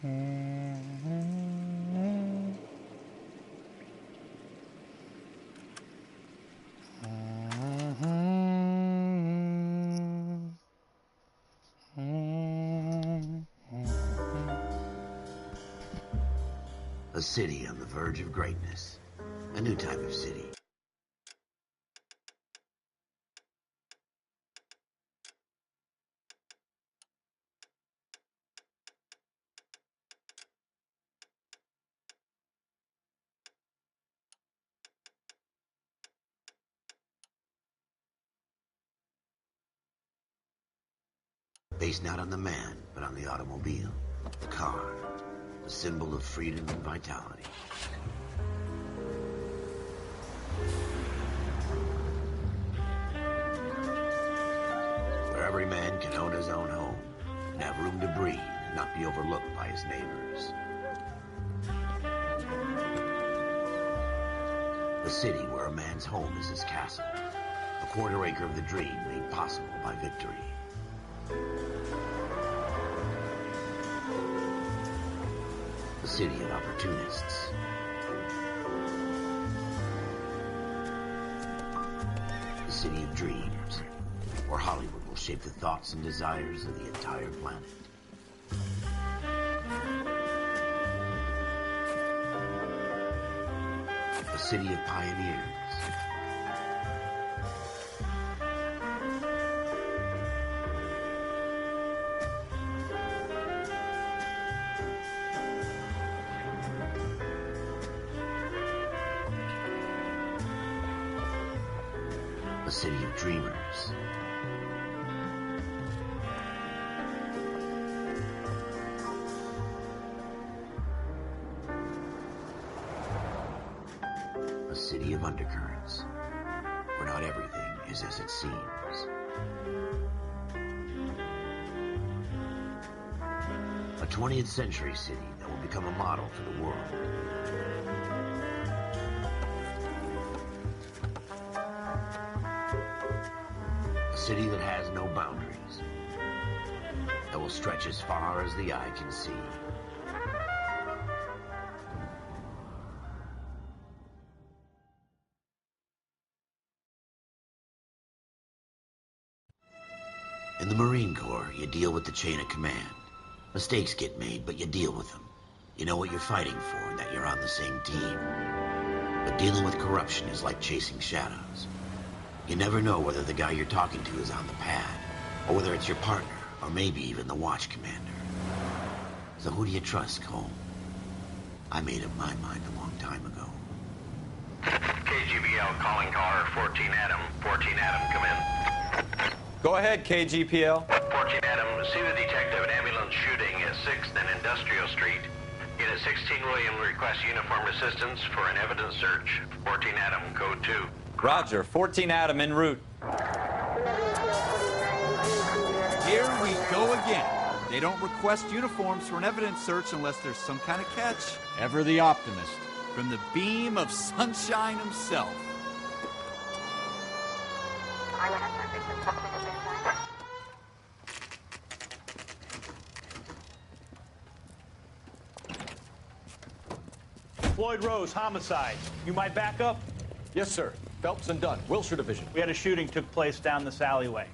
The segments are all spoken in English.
A city on the verge of greatness. A new type of city. Based not on the man, but on the automobile, the car, the symbol of freedom and vitality. Where every man can own his own home, and have room to breathe and not be overlooked by his neighbors. A city where a man's home is his castle, a quarter acre of the dream made possible by victory. A city of opportunists. A city of dreams, where Hollywood will shape the thoughts and desires of the entire planet. A city of pioneers. A city of dreamers. A city of undercurrents, where not everything is as it seems. A 20th century city that will become a model for the world. A city that has no boundaries, that will stretch as far as the eye can see. In the Marine Corps, you deal with the chain of command. Mistakes get made, but you deal with them. You know what you're fighting for and that you're on the same team. But dealing with corruption is like chasing shadows. You never know whether the guy you're talking to is on the pad, or whether it's your partner, or maybe even the watch commander. So who do you trust, Cole? I made up my mind a long time ago. KGBL calling caller 14 Adam. 14 Adam, come in. Go ahead, KGPL. 14 Adam, see the detective at ambulance shooting at 6th and Industrial Street. Unit 16 William requests uniformed assistance for an evidence search. 14 Adam, code 2. Roger, 14 Adam en route. Here we go again. They don't request uniforms for an evidence search unless there's some kind of catch. Ever the optimist. From the beam of sunshine himself. Floyd Rose, homicide. You might back up? Yes, sir. Phelps and Dunn, Wilshire Division. We had a shooting took place down this alleyway.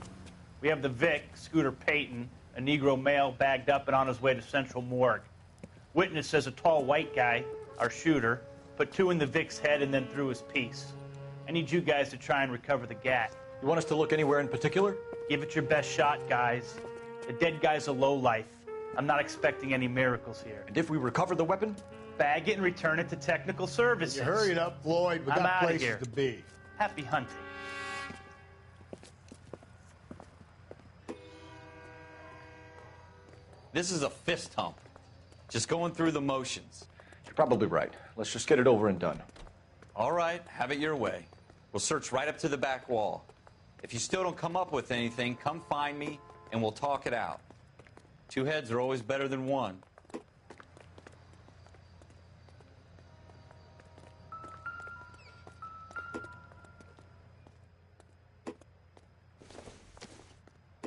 We have the Vic, Scooter Payton, a Negro male bagged up and on his way to Central Morgue. Witness says a tall white guy, our shooter, put 2 in the Vic's head and then threw his piece. I need you guys to try and recover the gat. You want us to look anywhere in particular? Give it your best shot, guys. The dead guy's a lowlife. I'm not expecting any miracles here. And if we recover the weapon? Bag it and return it to technical services. You hurried up, Floyd. We I'm got outta places here. to be. Happy hunting. This is a fist hump. Just going through the motions. You're probably right. Let's just get it over and done. All right, have it your way. We'll search right up to the back wall. If you still don't come up with anything, come find me and we'll talk it out. 2 heads are always better than 1.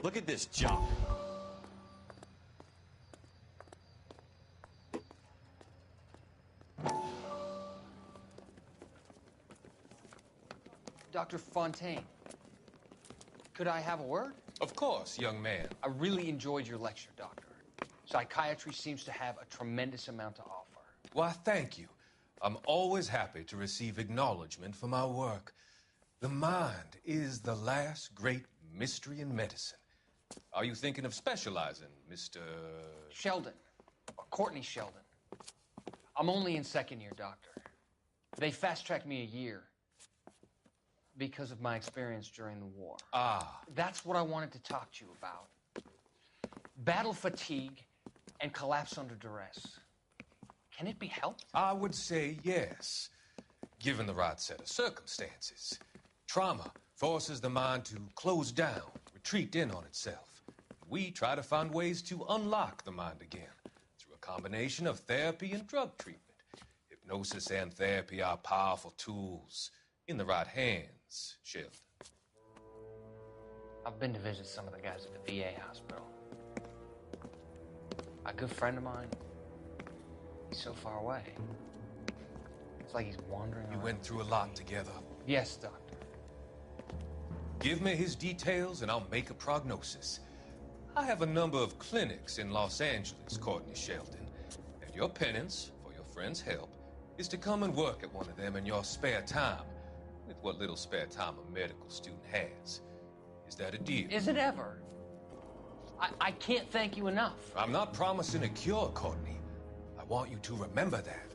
Look at this junk. Dr. Fontaine, could I have a word? Of course, young man. I really enjoyed your lecture, Doctor. Psychiatry seems to have a tremendous amount to offer. Why, thank you. I'm always happy to receive acknowledgement for my work. The mind is the last great mystery in medicine. Are you thinking of specializing, Mr. Sheldon, or Courtney Sheldon. I'm only in second year, Doctor. They fast-tracked me a year because of my experience during the war. Ah. That's what I wanted to talk to you about. Battle fatigue and collapse under duress. Can it be helped? I would say yes, given the right set of circumstances. Trauma forces the mind to close down, retreat in on itself. We try to find ways to unlock the mind again through a combination of therapy and drug treatment. Hypnosis and therapy are powerful tools in the right hands, Sheldon. I've been to visit some of the guys at the VA hospital. A good friend of mine, he's so far away. It's like he's wandering You around. went through a lot together. Yes, Doctor. Give me his details and I'll make a prognosis. I have a number of clinics in Los Angeles, Courtney Sheldon. And your penance, for your friend's help, is to come and work at one of them in your spare time, with what little spare time a medical student has. Is that a deal? Is it ever? I can't thank you enough. I'm not promising a cure, Courtney. I want you to remember that.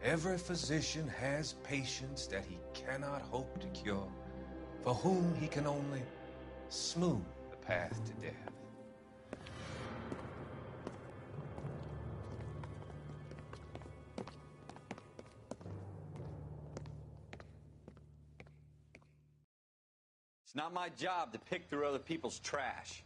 Every physician has patients that he cannot hope to cure, for whom he can only smooth the path to death. It's not my job to pick through other people's trash.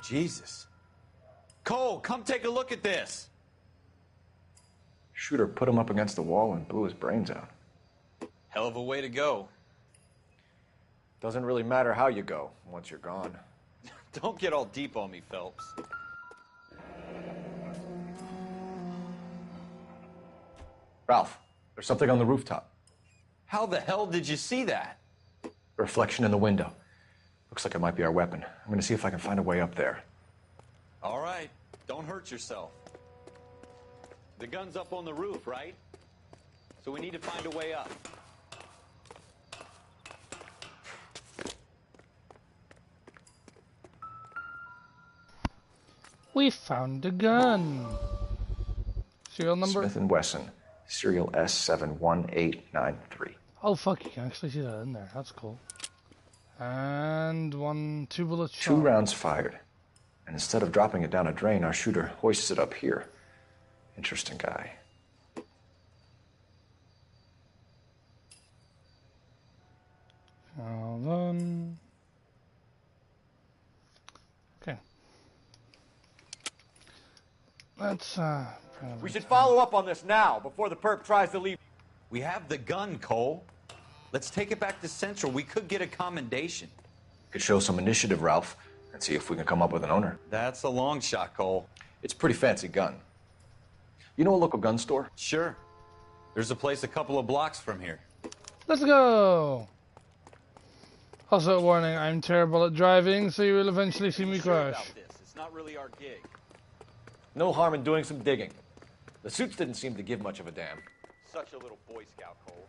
Jesus. Cole, come take a look at this. Shooter put him up against the wall and blew his brains out. Hell of a way to go. Doesn't really matter how you go once you're gone. Don't get all deep on me, Phelps. Ralph, there's something on the rooftop. How the hell did you see that? A reflection in the window. Looks like it might be our weapon. I'm gonna see if I can find a way up there. All right, don't hurt yourself. The gun's up on the roof, right? So we need to find a way up. We found a gun. Serial number? Smith & Wesson, serial S71893. Oh fuck, you can actually see that in there. That's cool. And two bullets shot. 2 rounds fired. And instead of dropping it down a drain, our shooter hoists it up here. Interesting guy. Hold on. Okay. Let's We should follow up on this now, before the perp tries to leave. We have the gun, Cole. Let's take it back to Central. We could get a commendation. Could show some initiative, Ralph, and see if we can come up with an owner. That's a long shot, Cole. It's a pretty fancy gun. You know a local gun store? Sure. There's a place a couple of blocks from here. Let's go! Also, warning, I'm terrible at driving, so you will eventually see me Sure crash. about this. It's not really our gig. No harm in doing some digging. The suits didn't seem to give much of a damn. Such a little Boy Scout, Cole.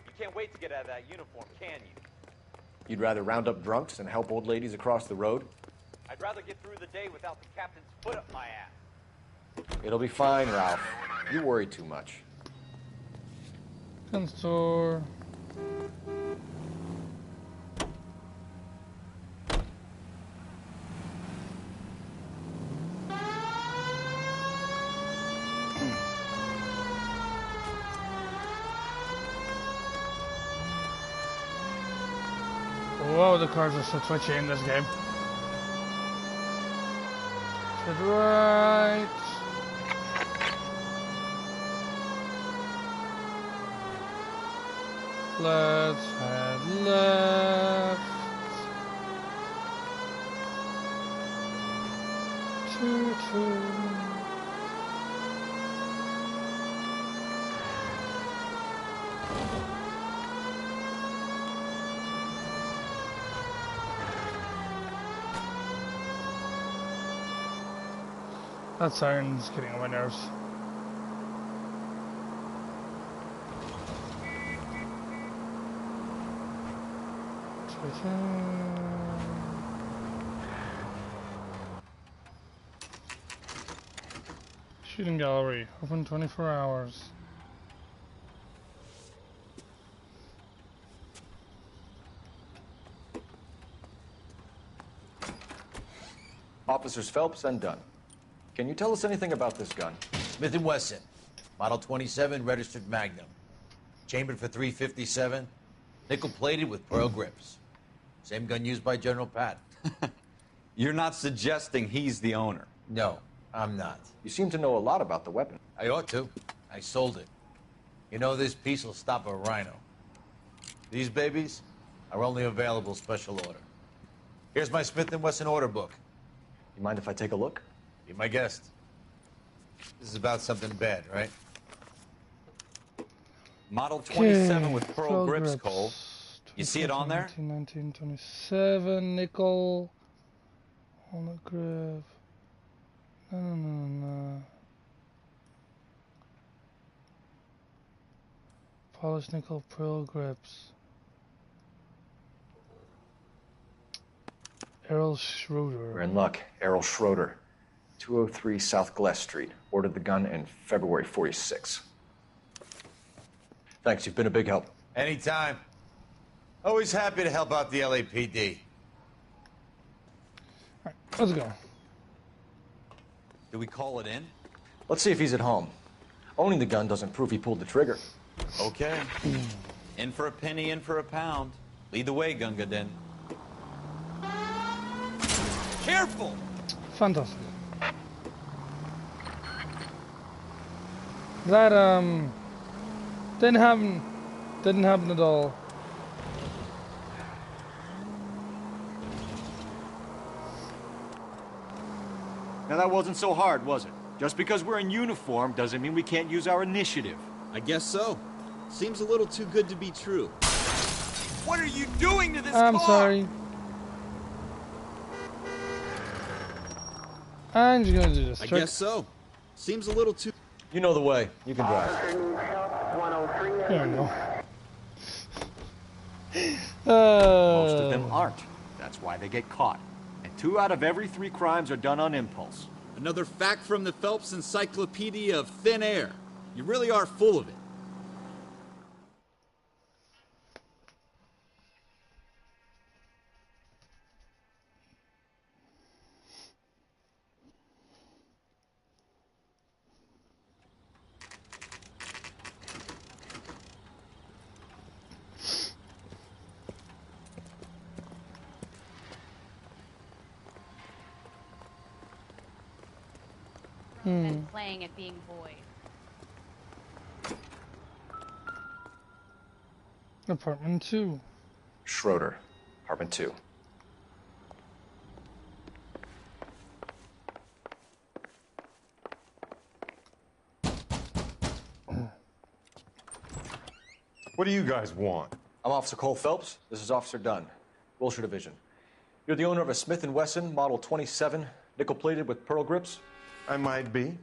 You can't wait to get out of that uniform, can you? You'd rather round up drunks and help old ladies across the road? I'd rather get through the day without the captain's foot up my ass. It'll be fine, Ralph. You worry too much. Gun store. Whoa, the cars are so twitchy in this game. To the right. Let's head left. That siren's getting on my nerves. Shooting gallery, open 24 hours. Officers Phelps and Dunn. Can you tell us anything about this gun? Smith & Wesson, Model 27, registered Magnum. Chambered for .357, nickel-plated with pearl grips. Same gun used by General Patton. You're not suggesting he's the owner? No, I'm not. You seem to know a lot about the weapon. I ought to. I sold it. You know, this piece will stop a rhino. These babies are only available special order. Here's my Smith & Wesson order book. You mind if I take a look? Be my guest. This is about something bad, right? Model 27 with pearl grips, Cole. You see it on there? 1927, nickel, walnut grip. No. Polished nickel pearl grips. Errol Schroeder. We're in luck. Errol Schroeder, 203 South Glass Street. Ordered the gun in February '46. Thanks, you've been a big help. Anytime. Always happy to help out the LAPD. Alright, let's go. Do we call it in? Let's see if he's at home. Owning the gun doesn't prove he pulled the trigger. Okay. In for a penny, in for a pound. Lead the way, Gunga Din. Careful! Fantastic. That didn't happen at all. Now that wasn't so hard, was it? Just because we're in uniform doesn't mean we can't use our initiative. I guess so. Seems a little too good to be true. What are you doing to this I'm car? sorry. I'm just gonna do this I trick. guess so. Seems a little too... You know the way. You can drive. There we go. Most of them aren't. That's why they get caught. And 2 out of every 3 crimes are done on impulse. Another fact from the Phelps Encyclopedia of Thin Air. You really are full of it. And playing at being void. Apartment 2. Schroeder, apartment 2. What do you guys want? I'm Officer Cole Phelps. This is Officer Dunn, Wilshire Division. You're the owner of a Smith & Wesson Model 27, nickel-plated with pearl grips? I might be.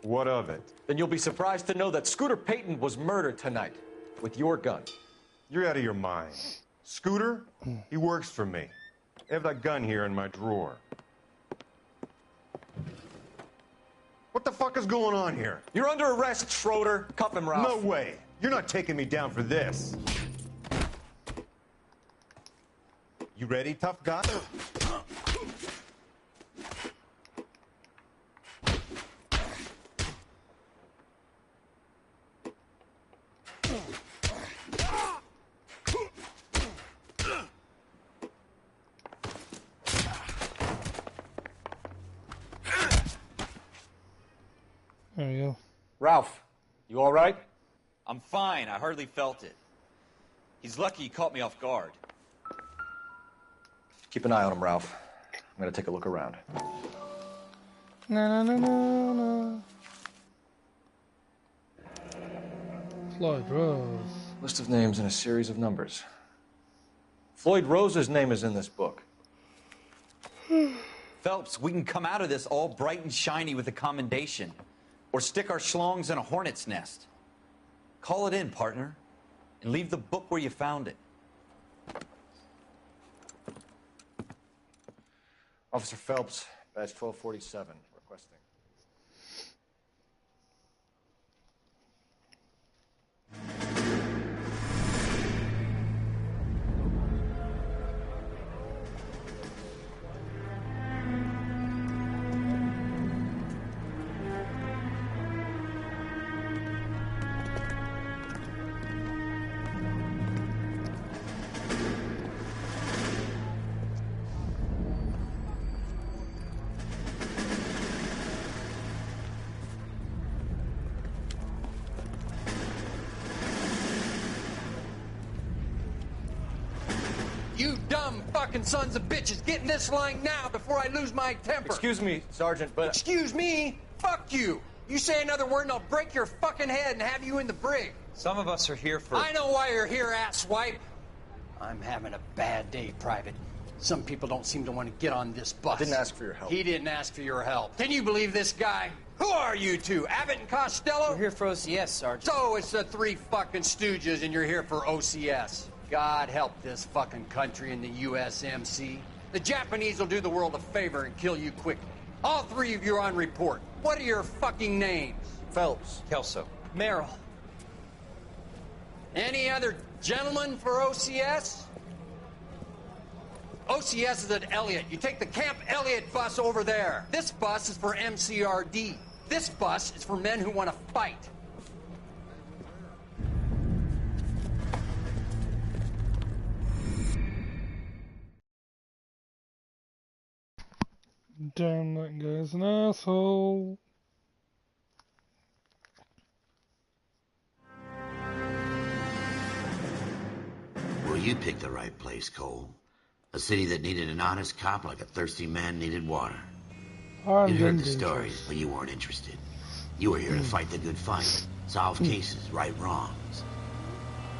What of it? Then you'll be surprised to know that Scooter Payton was murdered tonight with your gun. You're out of your mind. Scooter? He works for me. I have that gun here in my drawer. What the fuck is going on here? You're under arrest, Schroeder. Cuff him, Ralph. No way. You're not taking me down for this. You ready, tough guy? There we go. Ralph, you all right? I'm fine. I hardly felt it. He's lucky he caught me off guard. Keep an eye on him, Ralph. I'm gonna take a look around. Na na na na na. Floyd Rose. List of names and a series of numbers. Floyd Rose's name is in this book. Phelps, we can come out of this all bright and shiny with a commendation. Or stick our schlongs in a hornet's nest. Call it in, partner. And leave the book where you found it. Officer Phelps, badge 1247, requesting. You dumb fucking sons of bitches, get in this line now before I lose my temper. Excuse me, Sergeant, but... Excuse me? Fuck you. You say another word and I'll break your fucking head and have you in the brig. Some of us are here for... I know why you're here, asswipe. I'm having a bad day, Private. Some people don't seem to want to get on this bus. I didn't ask for your help. He didn't ask for your help. Can you believe this guy? Who are you two? Abbott and Costello? We're here for OCS, Sergeant. So it's the three fucking stooges and you're here for OCS. God help this fucking country and the USMC. The Japanese will do the world a favor and kill you quickly. All three of you are on report. What are your fucking names? Phelps. Kelso. Merrill. Any other gentlemen for OCS? OCS is at Elliott. You take the Camp Elliott bus over there. This bus is for MCRD. This bus is for men who want to fight. Damn, that guy's an asshole. Well, you picked the right place, Cole. A city that needed an honest cop like a thirsty man needed water. You'd heard the stories, but you weren't interested. You were here to fight the good fight, solve cases, right wrongs.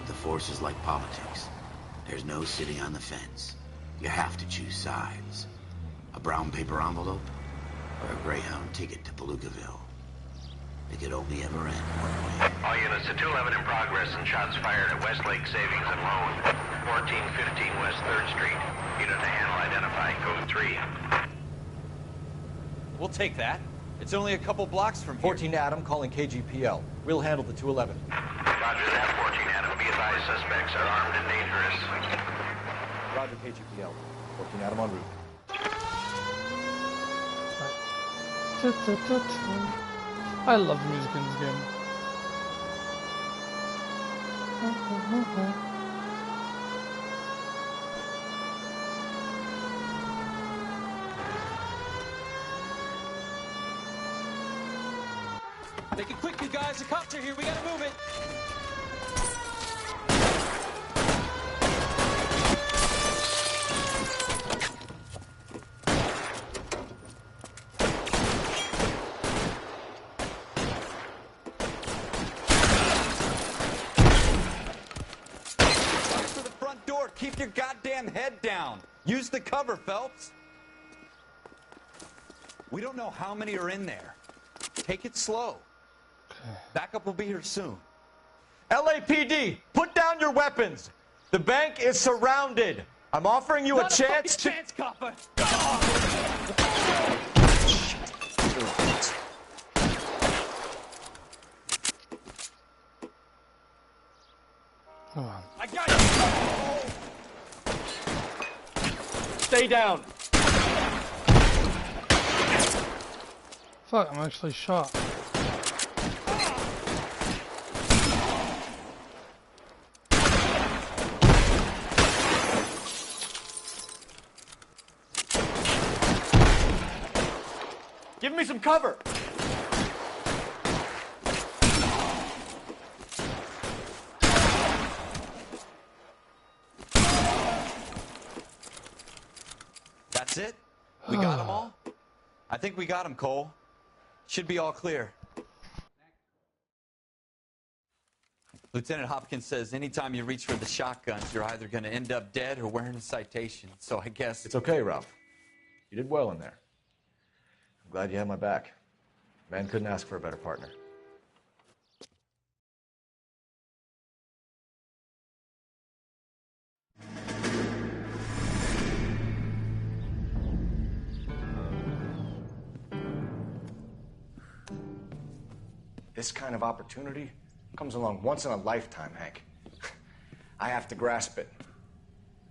The force is like politics. There's no sitting on the fence. You have to choose sides. A brown paper envelope, or a Greyhound ticket to Palookaville. It could only ever end one way. All units to 211 in progress and shots fired at Westlake Savings and Loan, 1415 West 3rd Street. Unit to handle identify code 3. We'll take that. It's only a couple blocks from here. 14 Adam calling KGPL. We'll handle the 211. Roger that, 14 Adam. Be advised, suspects are armed and dangerous. Roger, KGPL. 14 Adam en route. I love the music in this game. Make it quick, you guys. The cops are here. We gotta move it. To the front door. Keep your goddamn head down. Use the cover, Phelps. We don't know how many are in there. Take it slow. Backup will be here soon. LAPD, put down your weapons. The bank is surrounded. I'm offering you a chance to... chance, copper. Come on. I got you. Stay down. Fuck, I'm actually shot. Give me some cover. That's it? We got them all? I think we got him, Cole. Should be all clear. Lieutenant Hopkins says anytime you reach for the shotguns, you're either going to end up dead or wearing a citation. So I guess... It's okay, Ralph. You did well in there. I'm glad you had my back. Man couldn't ask for a better partner. This kind of opportunity comes along once in a lifetime, Hank. I have to grasp it.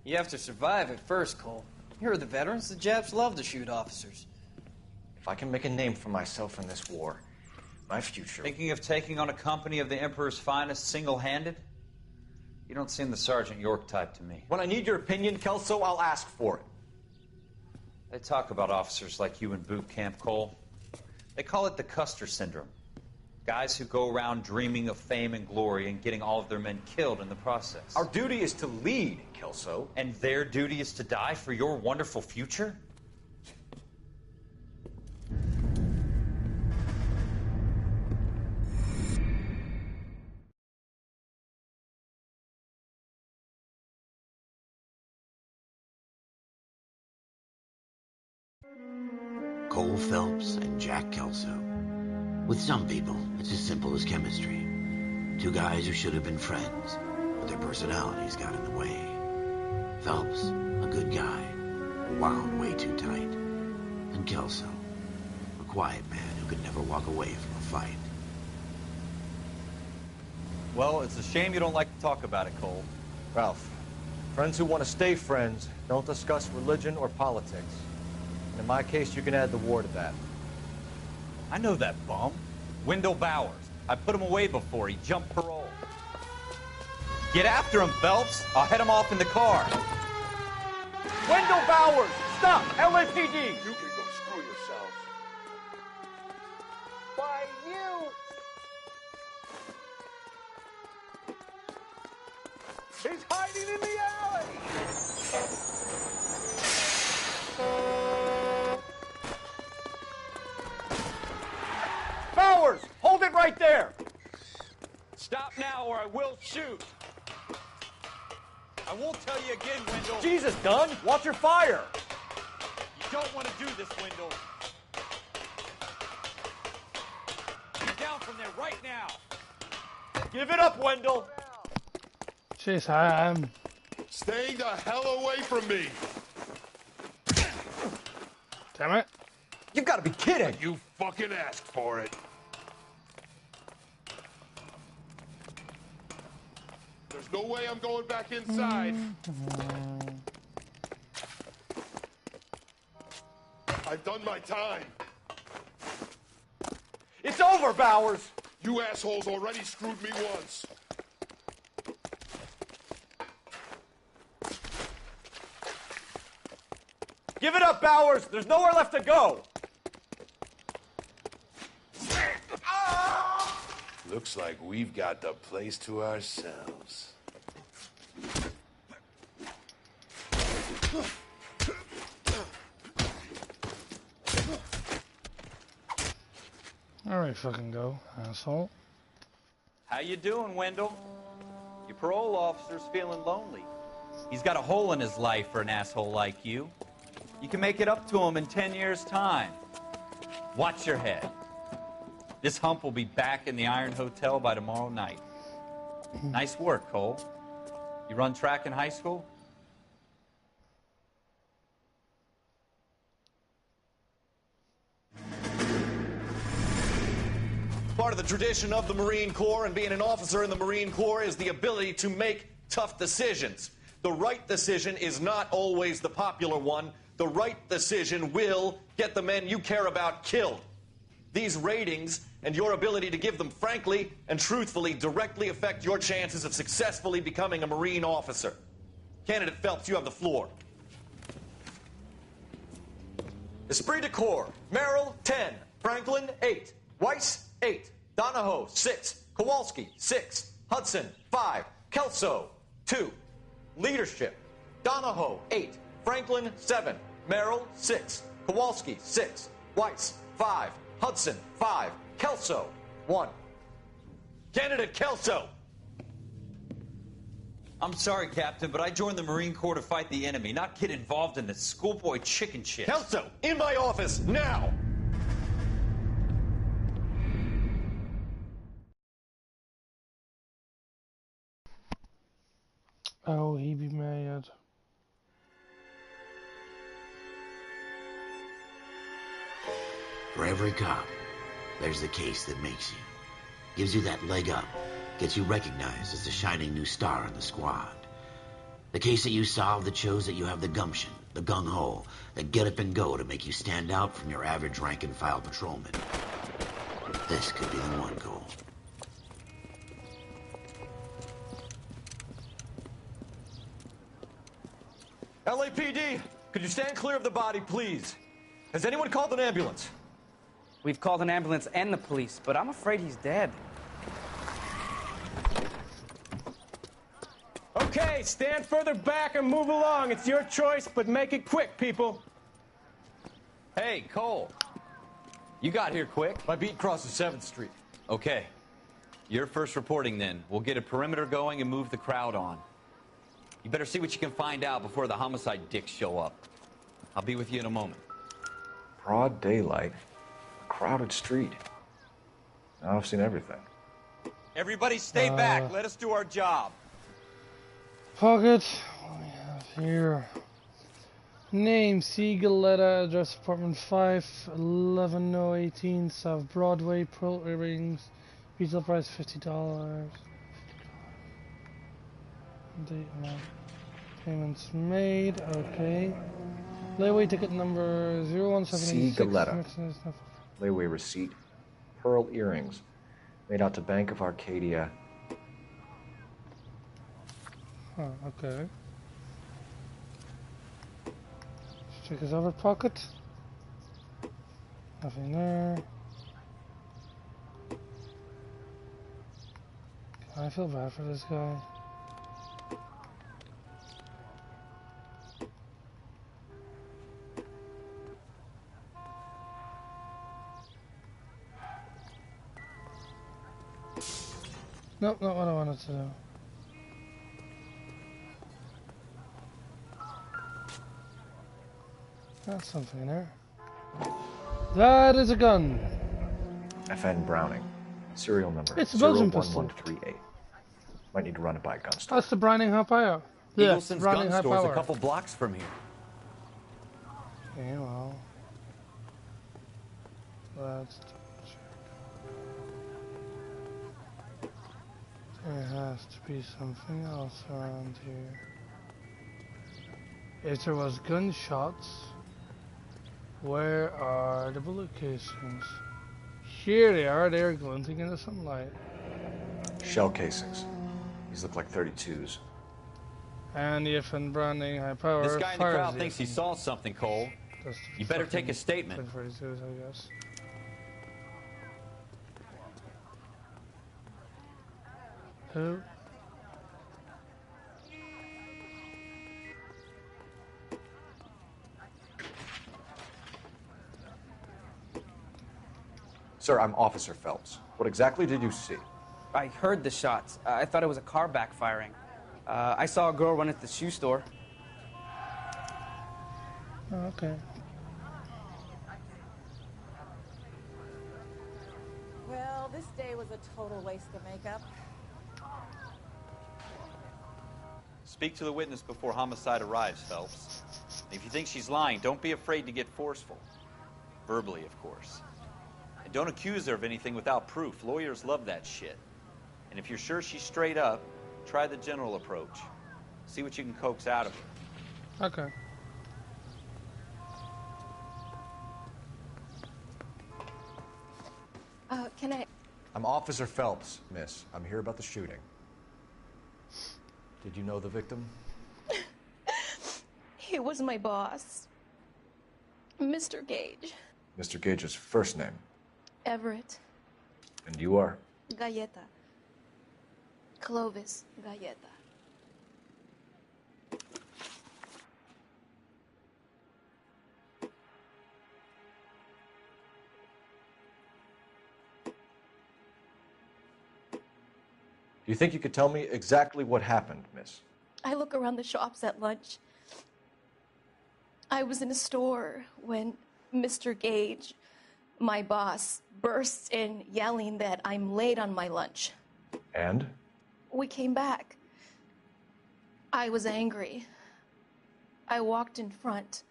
You have to survive it first, Cole. Here are the veterans. The Japs love to shoot officers. If I can make a name for myself in this war, my future... Thinking of taking on a company of the Emperor's finest single-handed? You don't seem the Sergeant York type to me. When I need your opinion, Kelso, I'll ask for it. They talk about officers like you in boot camp, Cole. They call it the Custer Syndrome. Guys who go around dreaming of fame and glory and getting all of their men killed in the process. Our duty is to lead, Kelso. And their duty is to die for your wonderful future? Cole Phelps and Jack Kelso. With some people, it's as simple as chemistry. Two guys who should have been friends, but their personalities got in the way. Phelps, a good guy, wound way too tight. And Kelso, a quiet man who could never walk away from a fight. Well, it's a shame you don't like to talk about it, Cole. Ralph, friends who want to stay friends don't discuss religion or politics. And in my case, you can add the war to that. I know that bum. Wendell Bowers. I put him away before. He jumped parole. Get after him, Phelps. I'll head him off in the car. Wendell Bowers! Stop! LAPD! You can go screw yourself. Why, you! He's hiding in the alley! Bowers! Hold it right there! Stop now or I will shoot. I won't tell you again, Wendell. Jesus, Dunn! Watch your fire! You don't want to do this, Wendell. Get down from there right now. Give it up, Wendell! Jeez, I'm... Stay the hell away from me! Damn it. You've got to be kidding! You fucking asked for it. There's no way I'm going back inside. I've done my time. It's over, Bowers! You assholes already screwed me once. Give it up, Bowers! There's nowhere left to go! Looks like we've got the place to ourselves. Alright, fucking go, asshole. How you doing, Wendell? Your parole officer's feeling lonely. He's got a hole in his life for an asshole like you. You can make it up to him in 10 years' time. Watch your head. This hump will be back in the Iron Hotel by tomorrow night. Nice work, Cole. You run track in high school? Part of the tradition of the Marine Corps and being an officer in the Marine Corps is the ability to make tough decisions. The right decision is not always the popular one. The right decision will get the men you care about killed. These ratings and your ability to give them frankly and truthfully directly affect your chances of successfully becoming a Marine officer. Candidate Phelps, you have the floor. Esprit de Corps, Merrill, 10. Franklin, 8. Weiss, 8. Donahoe, 6. Kowalski, 6. Hudson, 5. Kelso, 2. Leadership, Donahoe, 8. Franklin, 7. Merrill, 6. Kowalski, 6. Weiss, 5. Hudson, 5. Kelso, 1. Candidate Kelso! I'm sorry, Captain, but I joined the Marine Corps to fight the enemy, not get involved in this schoolboy chicken shit. Kelso, in my office, now! Oh, he be mad. For every cop, there's the case that makes you. Gives you that leg up. Gets you recognized as the shining new star in the squad. The case that you solve that shows that you have the gumption, the gung-ho, the get up and go to make you stand out from your average rank-and-file patrolman. This could be the one, Cole. LAPD, could you stand clear of the body, please? Has anyone called an ambulance? We've called an ambulance and the police, but I'm afraid he's dead. Okay, stand further back and move along. It's your choice, but make it quick, people. Hey, Cole. You got here quick. My beat crosses 7th Street. Okay. You're first reporting then. We'll get a perimeter going and move the crowd on. You better see what you can find out before the homicide dicks show up. I'll be with you in a moment. Broad daylight. A crowded street. Now I've seen everything. Everybody stay back. Let us do our job. Pocket. What do we have here? Name, C. Galetta, address apartment 5, 11018 South Broadway, Pearl Earrings, retail price $50. Date amount. Payments made, okay. Layaway ticket number 01786. C. Galetta. Layaway receipt. Pearl earrings. Made out to Bank of Arcadia. Huh, okay. Let's check his other pocket. Nothing there. I feel bad for this guy. Nope, not what I wanted to do. That's something in there. That is a gun. FN Browning. Serial number It's a Belgian pistol. 01138. Might need to run it by a gun store. That's the Browning High Power. Yeah, Eagleson's Browning gun High store's Power. a couple blocks from here. Yeah, well. Let's check. There has to be something else around here. If there was gunshots, where are the bullet casings? Here they are, they're glinting in the sunlight. Shell casings. These look like 32s. And the FN Browning High Power. This guy in the crowd thinks he saw something, Cole. You better take a statement. 32s, I guess. Who? Sir, I'm Officer Phelps. What exactly did you see? I heard the shots. I thought it was a car backfiring. I saw a girl run at the shoe store. Oh, okay. Well, this day was a total waste of makeup. Speak to the witness before homicide arrives, Phelps. If you think she's lying, don't be afraid to get forceful. Verbally, of course. And don't accuse her of anything without proof. Lawyers love that shit. And if you're sure she's straight up, try the general approach. See what you can coax out of her. Okay. Can I... I'm Officer Phelps, miss. I'm here about the shooting. Did you know the victim? He was my boss. Mr. Gage. Mr. Gage's first name. Everett. And you are? Galleta. Clovis Galleta. Do you think you could tell me exactly what happened, miss? I look around the shops at lunch. I was in a store when Mr. Gage, my boss, bursts in yelling that I'm late on my lunch. And? We came back. I was angry. I walked in front.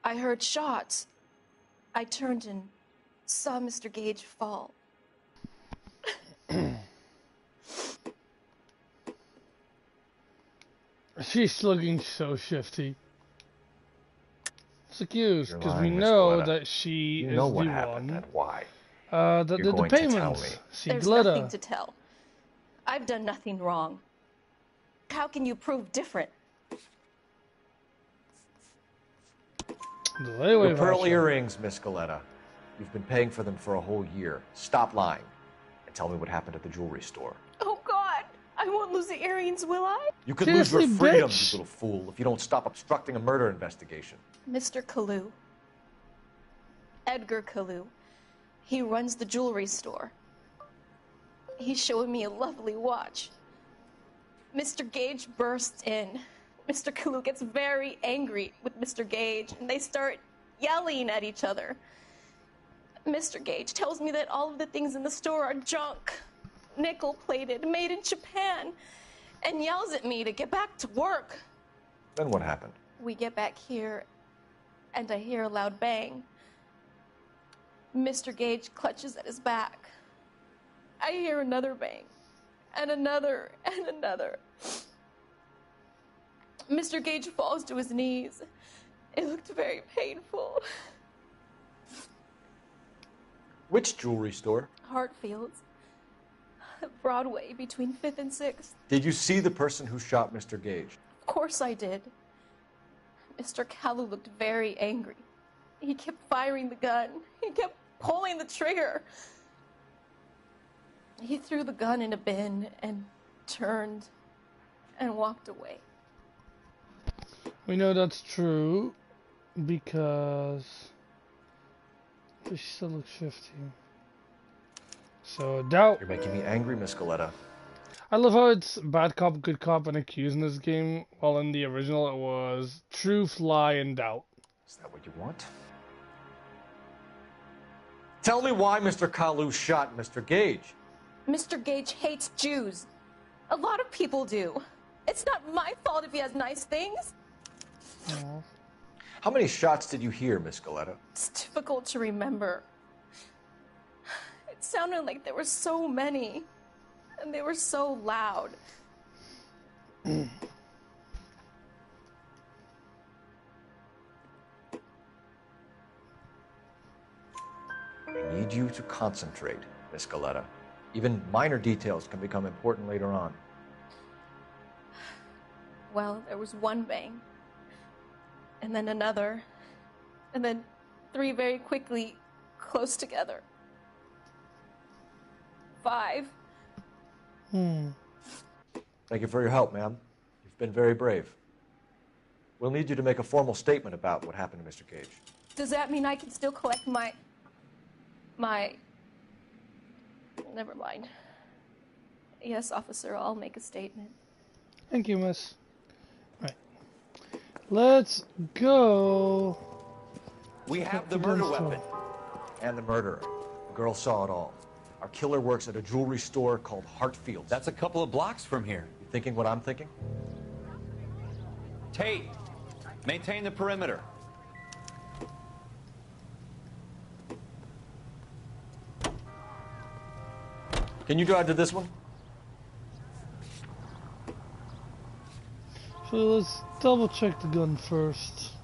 I heard shots. I turned and saw Mr. Gage fall. She's looking so shifty. It's accused You're because we lying, Miss know Galetta. that she You is know what the happened one. and why. The You're going to tell payments. me. See, There's Galetta. nothing to tell. I've done nothing wrong. How can you prove different? The layaway Your pearl voucher. earrings, Miss Galetta. You've been paying for them for a whole year. Stop lying and tell me what happened at the jewelry store. Oh, God! I won't lose the earrings, will I? You could lose your Seriously, freedom, bitch. you little fool, if you don't stop obstructing a murder investigation. Mr. Kalu. Edgar Kalu. He runs the jewelry store. He's showing me a lovely watch. Mr. Gage bursts in. Mr. Kalu gets very angry with Mr. Gage, and they start yelling at each other. Mr. Gage tells me that all of the things in the store are junk, nickel-plated, made in Japan, and yells at me to get back to work. Then what happened? We get back here, and I hear a loud bang. Mr. Gage clutches at his back. I hear another bang, and another, and another. Mr. Gage falls to his knees. It looked very painful. Which jewelry store? Hartfield's. Broadway, between 5th and 6th. Did you see the person who shot Mr. Gage? Of course I did. Mr. Kalu looked very angry. He kept firing the gun. He kept pulling the trigger. He threw the gun in a bin and turned and walked away. We know that's true because she still looks 50. So doubt. You're making me angry, Miss Galetta. I love how it's bad cop, good cop, and accused in this game, while in the original it was truth, lie, and doubt. Is that what you want? Tell me why Mr. Kalu shot Mr. Gage. Mr. Gage hates Jews. A lot of people do. It's not my fault if he has nice things. Aww. How many shots did you hear, Miss Galetta? It's difficult to remember. It sounded like there were so many, and they were so loud. I need you to concentrate, Miss Galetta. Even minor details can become important later on. Well, there was one bang, and then another, and then 3 very quickly, close together. 5. Thank you for your help, ma'am. You've been very brave. We'll need you to make a formal statement about what happened to Mr. Gage. Does that mean I can still collect my... Never mind. Yes, officer, I'll make a statement. Thank you, miss. Right. Let's go. We have the murder weapon. And the murderer. The girl saw it all. Our killer works at a jewelry store called Hartfield's. That's a couple of blocks from here. You thinking what I'm thinking? Tate, maintain the perimeter. Can you drive to this one? So let's double check the gun first.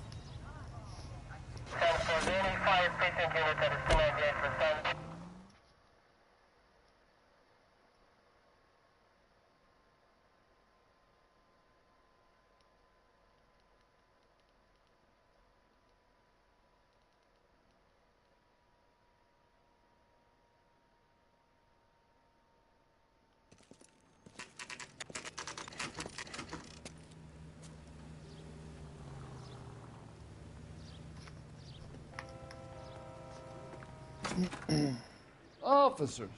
Officers,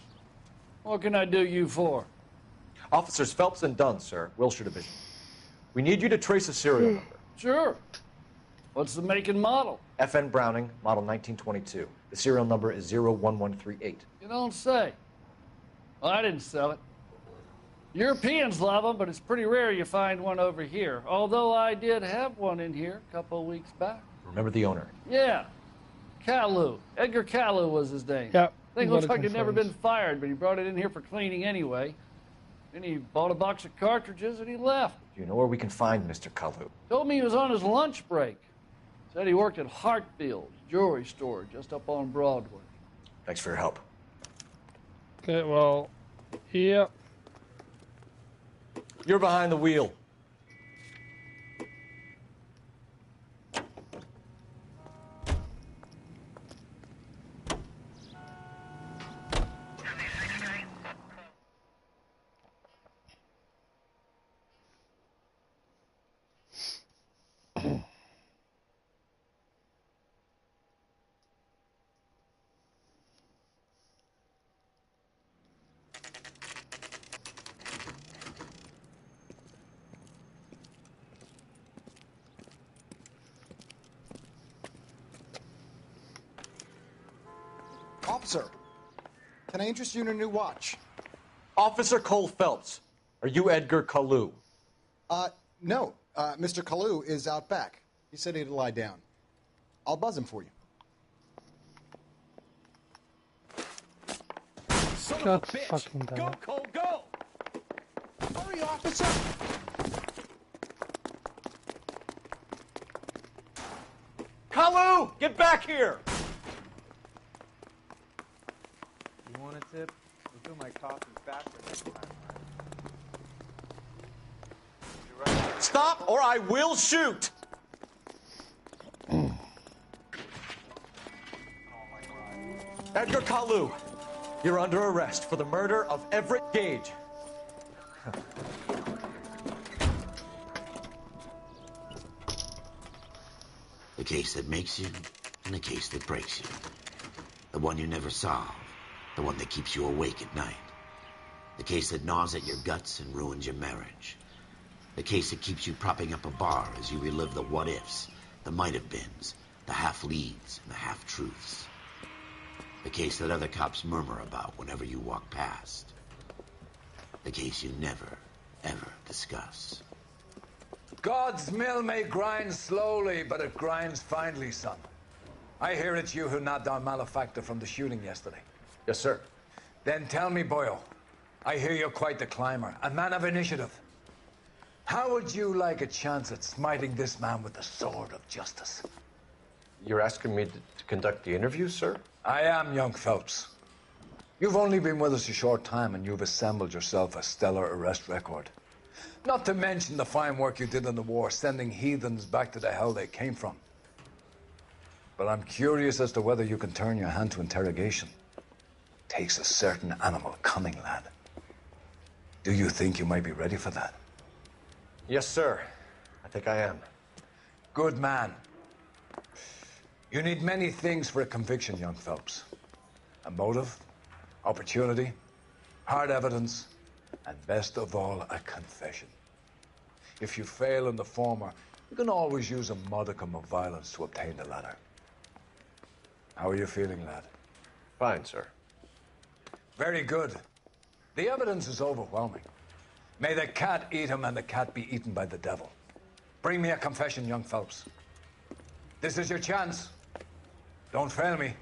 What can I do you for? Officers Phelps and Dunn, sir, Wilshire Division. We need you to trace a serial number. Sure. What's the make and model? FN Browning, model 1922. The serial number is 01138. You don't say. Well, I didn't sell it. Europeans love them, but it's pretty rare you find one over here. Although I did have one in here a couple of weeks back. Remember the owner? Yeah. Kalu. Edgar Kalu was his name. Yep. Thing looks like he'd never been fired, but he brought it in here for cleaning anyway. Then he bought a box of cartridges and he left. Do you know where we can find Mr. Kalu? Told me he was on his lunch break. Said he worked at Hartfield's jewelry store just up on Broadway. Thanks for your help. Okay, well, yeah. You're behind the wheel. Officer, can I interest you in a new watch? Officer Cole Phelps, are you Edgar Kalu? No. Mr. Kalu is out back. He said he'd lie down. I'll buzz him for you. Son of a bitch! Go, Cole, go! Hurry, officer! Kalu, get back here! You want a tip? Refill my coffee faster next time. Stop or I will shoot! Edgar Kalu, you're under arrest for the murder of Everett Gage. The case that makes you and the case that breaks you. The one you never solve. The one that keeps you awake at night. The case that gnaws at your guts and ruins your marriage. The case that keeps you propping up a bar as you relive the what-ifs, the might-have-beens, the half-leads, and the half-truths. The case that other cops murmur about whenever you walk past. The case you never, ever discuss. God's mill may grind slowly, but it grinds finely, son. I hear it's you who nabbed our malefactor from the shooting yesterday. Yes, sir. Then tell me, boyo, I hear you're quite the climber, a man of initiative. How would you like a chance at smiting this man with the sword of justice? You're asking me to conduct the interview, sir? I am, young Phelps. You've only been with us a short time, and you've assembled yourself a stellar arrest record. Not to mention the fine work you did in the war, sending heathens back to the hell they came from. But I'm curious as to whether you can turn your hand to interrogation. Takes a certain animal cunning, lad. Do you think you might be ready for that? Yes, sir. I think I am. Good man. You need many things for a conviction, young Phelps. A motive, opportunity, hard evidence, and best of all, a confession. If you fail in the former, you can always use a modicum of violence to obtain the latter. How are you feeling, lad? Fine, sir. Very good. The evidence is overwhelming. May the cat eat him and the cat be eaten by the devil. Bring me a confession, young Phelps. This is your chance. Don't fail me.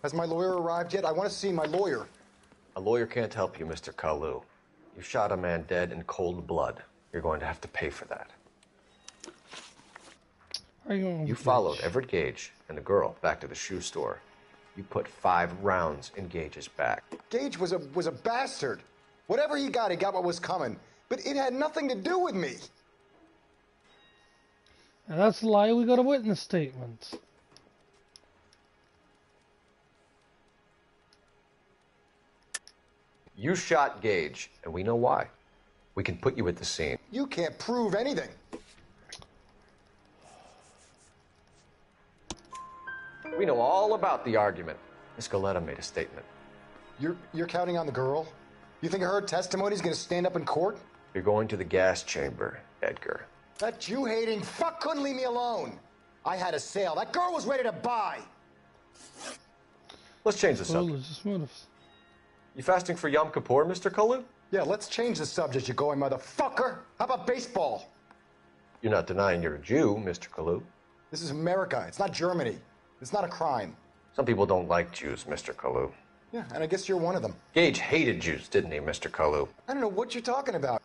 Has my lawyer arrived yet? I want to see my lawyer. A lawyer can't help you, Mr. Kalu. You shot a man dead in cold blood. You're going to have to pay for that. You followed Everett Gage and the girl back to the shoe store. You put 5 rounds in Gage's back. Gage was a bastard. Whatever he got what was coming. But it had nothing to do with me. Now that's a lie. We got a witness statement. You shot Gage, and we know why. We can put you at the scene. You can't prove anything. We know all about the argument. Miss Goleta made a statement. You're counting on the girl? You think her testimony's gonna stand up in court? You're going to the gas chamber, Edgar. That Jew-hating fuck couldn't leave me alone. I had a sale. That girl was ready to buy. Let's change the subject. You fasting for Yom Kippur, Mr. Kalu? Yeah, let's change the subject, you going motherfucker. How about baseball? You're not denying you're a Jew, Mr. Kalu. This is America. It's not Germany. It's not a crime. Some people don't like Jews, Mr. Kalu. Yeah, and I guess you're one of them. Gage hated Jews, didn't he, Mr. Kalu? I don't know what you're talking about.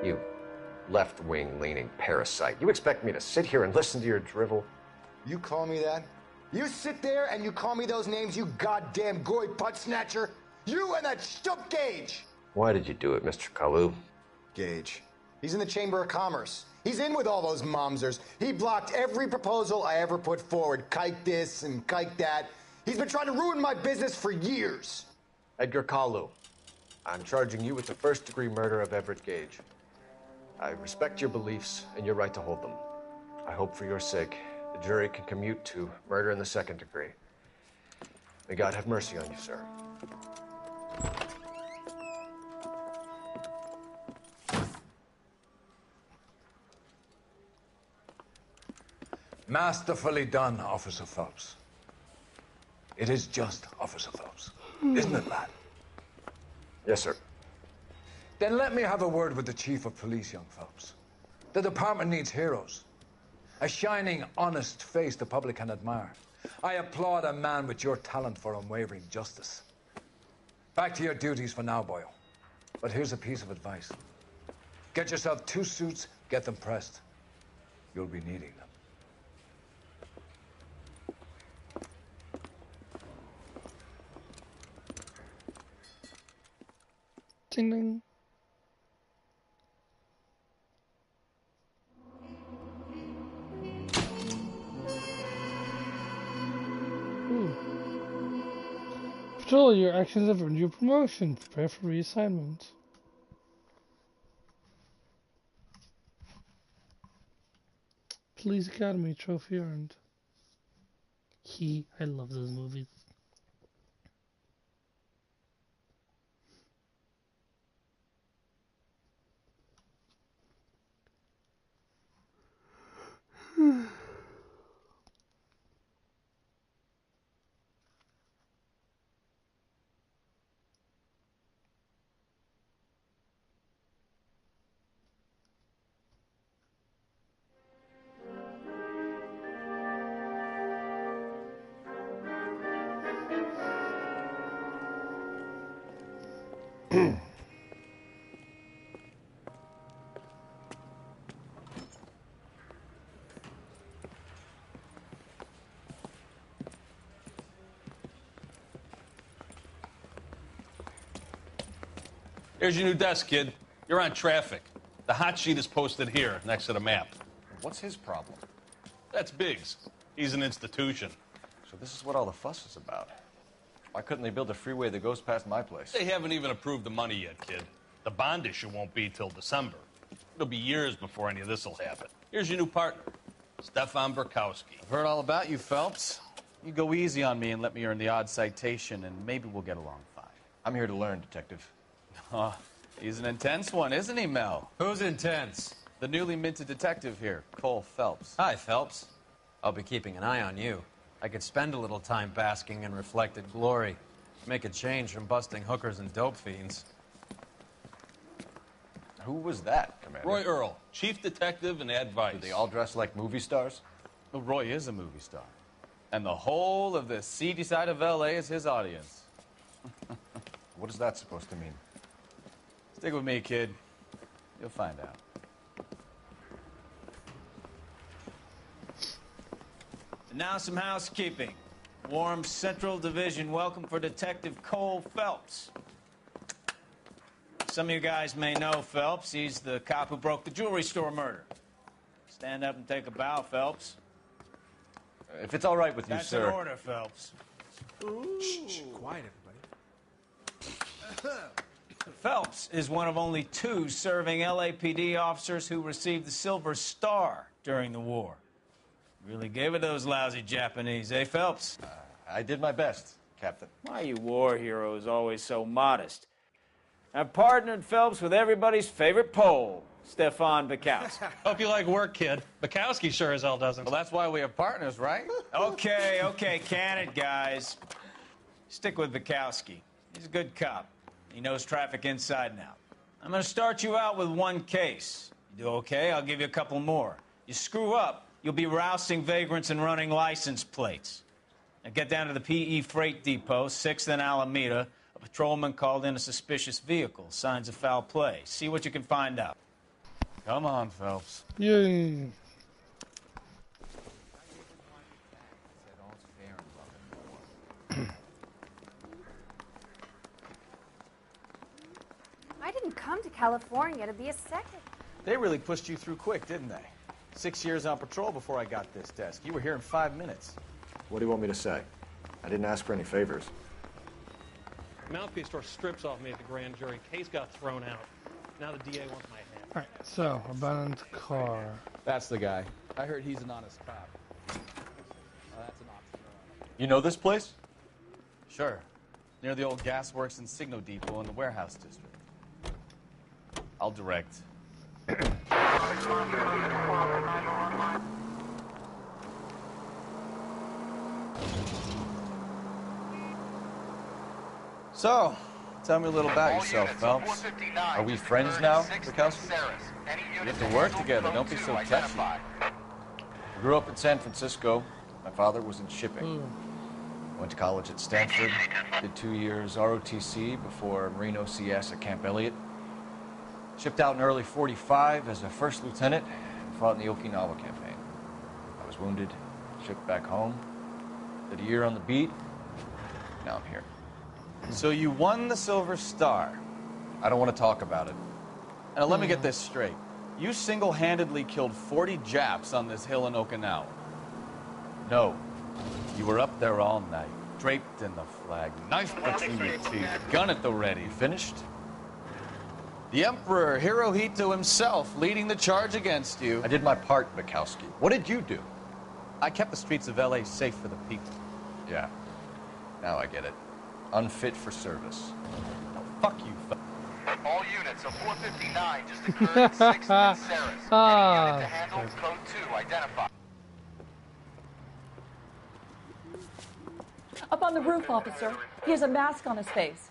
You left-wing leaning parasite. You expect me to sit here and listen to your drivel? You call me that? You sit there and you call me those names, you goddamn goy butt snatcher? You and that shtup Gage! Why did you do it, Mr. Kalu? Gage. He's in the Chamber of Commerce. He's in with all those momsers. He blocked every proposal I ever put forward. Kike this and kike that. He's been trying to ruin my business for years. Edgar Kalu, I'm charging you with the first-degree murder of Everett Gage. I respect your beliefs and your right to hold them. I hope for your sake the jury can commute to murder in the second degree. May God have mercy on you, sir. Masterfully done, Officer Phelps. It is just, Officer Phelps. Isn't it, lad? Yes, sir. Then let me have a word with the Chief of Police, young Phelps. The department needs heroes. A shining, honest face the public can admire. I applaud a man with your talent for unwavering justice. Back to your duties for now, Boyle. But here's a piece of advice. Get yourself 2 suits, get them pressed. You'll be needing them. Ding ding. After your actions have earned you a promotion. Prepare for reassignment. Police Academy trophy earned. I love those movies. Here's your new desk, kid. You're on traffic. The hot sheet is posted here, next to the map. What's his problem? That's Biggs. He's an institution. So this is what all the fuss is about. Why couldn't they build a freeway that goes past my place? They haven't even approved the money yet, kid. The bond issue won't be till December. It'll be years before any of this will happen. Here's your new partner, Stefan Burkowski. I've heard all about you, Phelps. You go easy on me and let me earn the odd citation, and maybe we'll get along fine. I'm here to learn, Detective. Oh, he's an intense one, isn't he, Mel? Who's intense? The newly minted detective here, Cole Phelps. Hi, Phelps. I'll be keeping an eye on you. I could spend a little time basking in reflected glory. Make a change from busting hookers and dope fiends. Who was that, Commander? Roy Earl, chief detective and advice. Do they all dress like movie stars? Well, Roy is a movie star. And the whole of the seedy side of L.A. is his audience. What is that supposed to mean? Stick with me, kid. You'll find out. And now some housekeeping. Warm Central Division welcome for Detective Cole Phelps. Some of you guys may know Phelps. He's the cop who broke the jewelry store murder. Stand up and take a bow, Phelps. If it's all right with you, That's sir. That's an order, Phelps. Shh, quiet, everybody. Phelps is one of only 2 serving LAPD officers who received the Silver Star during the war. Really gave it those lousy Japanese, eh, Phelps? I did my best, Captain. Why you war heroes always so modest? I've partnered Phelps with everybody's favorite Pole, Stefan Bukowski. Hope you like work, kid. Bukowski sure as hell doesn't. Well, that's why we have partners, right? Okay, can it, guys. Stick with Bukowski. He's a good cop. He knows traffic inside and out. I'm gonna start you out with one case. You do okay, I'll give you a couple more. You screw up, you'll be rousting vagrants and running license plates. Now get down to the PE Freight Depot, 6th and Alameda. A patrolman called in a suspicious vehicle. Signs of foul play. See what you can find out. Come on, Phelps. Yay. I didn't come to California to be a second. They really pushed you through quick, didn't they? 6 years on patrol before I got this desk. You were here in 5 minutes. What do you want me to say? I didn't ask for any favors. Mouthpiece store strips off me at the grand jury. Case got thrown out. Now the DA wants my head. Alright, so, abandoned car. That's the guy. I heard he's an honest cop. That's an option. You know this place? Sure. Near the old gasworks and Signo Depot in the warehouse district. I'll direct. So, tell me a little about yourself, Phelps. Are we friends now, Bukowski? We have to work together. Don't be so touchy. I grew up in San Francisco. My father was in shipping. Went to college at Stanford. Did 2 years ROTC before Marine OCS at Camp Elliott. Shipped out in early '45 as a first lieutenant and fought in the Okinawa campaign. I was wounded, shipped back home. Did a year on the beat. Now I'm here. So you won the Silver Star. I don't want to talk about it. And let me get this straight. You single-handedly killed 40 Japs on this hill in Okinawa. No. You were up there all night, draped in the flag, knife between your teeth, gun at the ready. Finished? The Emperor Hirohito himself leading the charge against you. I did my part, Bukowski. What did you do? I kept the streets of L.A. safe for the people. Yeah. Now I get it. Unfit for service. Oh, fuck you, All units of 459 just occurred at 6th and Sarah's. Any unit to handle code 2 identified. Up on the roof, officer. He has a mask on his face.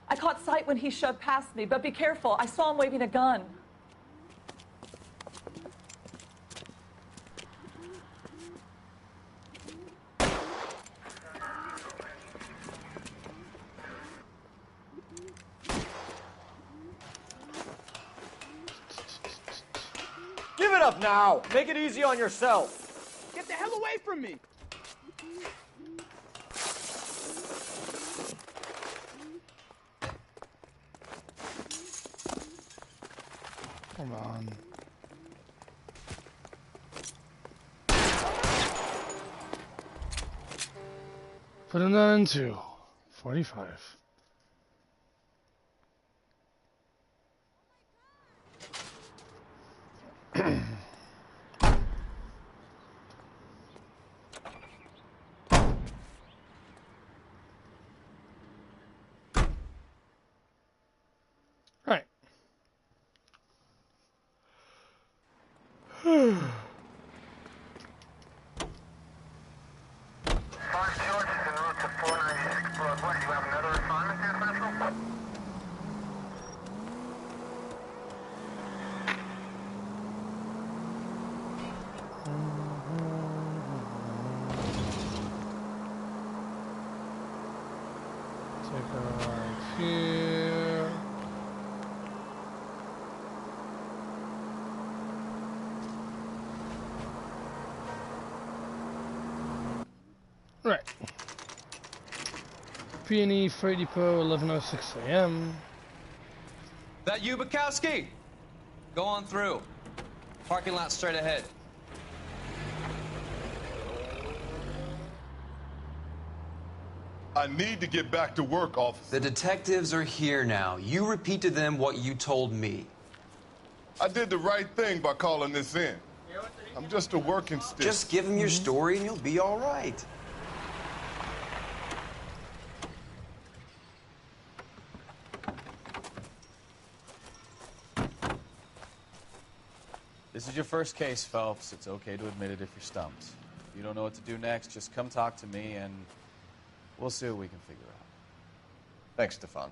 I caught sight when he shoved past me, but be careful. I saw him waving a gun. Give it up now! Make it easy on yourself! Get the hell away from me! Come on. Putting that into 45. Right. Take a right here. Right. P&E Freight Depot, 11:06 a.m. That you, Bukowski? Go on through. Parking lot straight ahead. I need to get back to work, officer. The detectives are here now. You repeat to them what you told me. I did the right thing by calling this in. Here with the I'm just a working stick. Just give him your story and you'll be all right. This is your first case, Phelps. It's okay to admit it if you're stumped. If you don't know what to do next, just come talk to me and we'll see what we can figure out. Thanks, Stefan.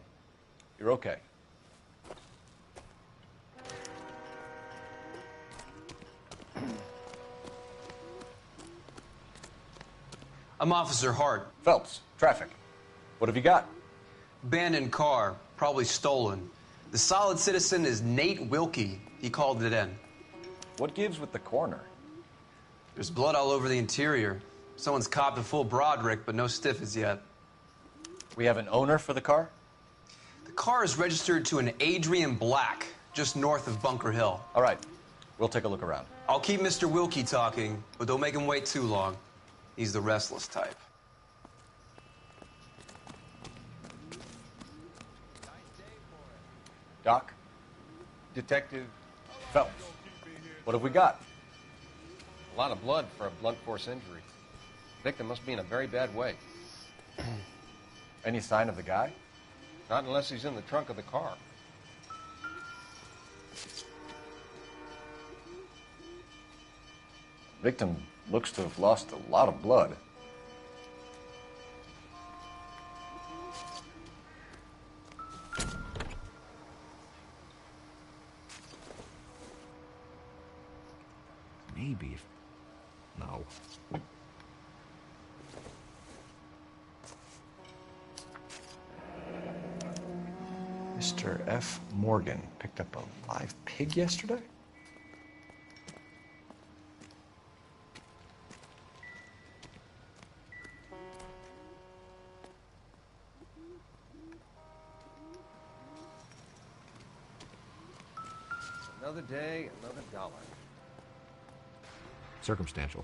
You're okay. I'm Officer Hart. Phelps, traffic. What have you got? Abandoned car, probably stolen. The solid citizen is Nate Wilkie. He called it in. What gives with the coroner? There's blood all over the interior. Someone's copped a full Broderick, but no stiff as yet. We have an owner for the car? The car is registered to an Adrian Black, just north of Bunker Hill. All right. We'll take a look around. I'll keep Mr. Wilkie talking, but don't make him wait too long. He's the restless type. Doc? Detective Phelps. What have we got? A lot of blood for a blunt force injury. Victim must be in a very bad way. Any sign of the guy? Not unless he's in the trunk of the car. Victim looks to have lost a lot of blood. Maybe if... No. Mr. F. Morgan picked up a live pig yesterday? Another day, another dollar. Circumstantial.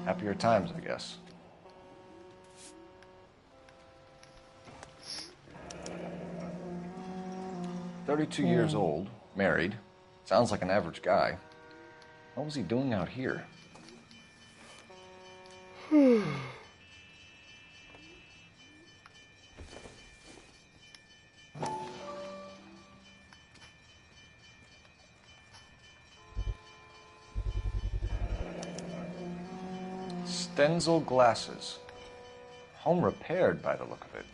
Happier times, I guess. "32 years old, married. Sounds like an average guy. What was he doing out here?" Stenzel glasses. Home repaired by the look of it.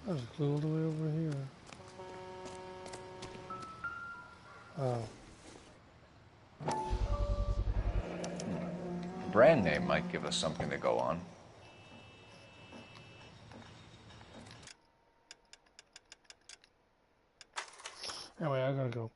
There's a clue all the way over here. Oh. Brand name might give us something to go on. Anyway, I gotta go.